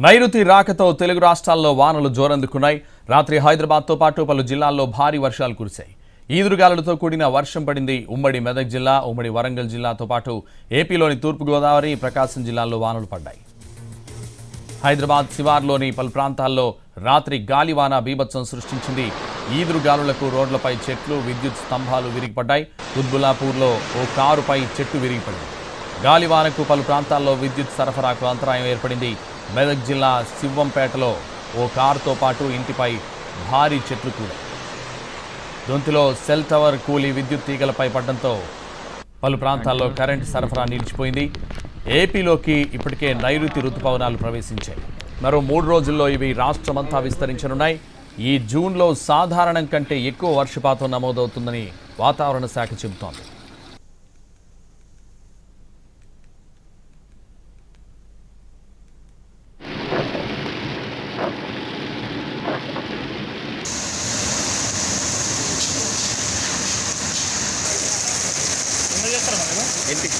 నైరుతి రాకతో తెలుగు రాష్ట్రాల్లో వానలు జోరందుకున్నాయి. రాత్రి హైదరాబాద్తో పాటు పలు జిల్లాల్లో భారీ వర్షాలు కురిశాయి. ఈదురుగాలులతో కూడిన వర్షం పడింది. ఉమ్మడి మెదక్ జిల్లా, ఉమ్మడి వరంగల్ జిల్లాతో పాటు ఏపీలోని తూర్పుగోదావరి, ప్రకాశం జిల్లాల్లో వానలు పడ్డాయి. హైదరాబాద్ శివార్లోని పలు ప్రాంతాల్లో రాత్రి గాలివాన బీభత్సం సృష్టించింది. ఈదురుగాలులకు రోడ్లపై చెట్లు, విద్యుత్ స్తంభాలు విరిగిపడ్డాయి. కుత్బుల్లాపూర్లో ఓ కారుపై చెట్టు విరిగిపడింది. గాలివానకు పలు ప్రాంతాల్లో విద్యుత్ సరఫరాకు అంతరాయం ఏర్పడింది. మెదక్ జిల్లా శివంపేటలో ఓ కారుతో పాటు ఇంటిపై భారీ చెట్లు కూడా. దొంతిలో సెల్ టవర్ కూలి విద్యుత్ తీగలపై పడడంతో పలు ప్రాంతాల్లో కరెంటు సరఫరా నిలిచిపోయింది. ఏపీలోకి ఇప్పటికే నైరుతి రుతుపవనాలు ప్రవేశించాయి. మరో 3 రోజుల్లో ఇవి రాష్ట్రమంతా విస్తరించనున్నాయి. ఈ జూన్లో సాధారణం కంటే ఎక్కువ వర్షపాతం నమోదవుతుందని వాతావరణ శాఖ చెబుతోంది. ఇంటికి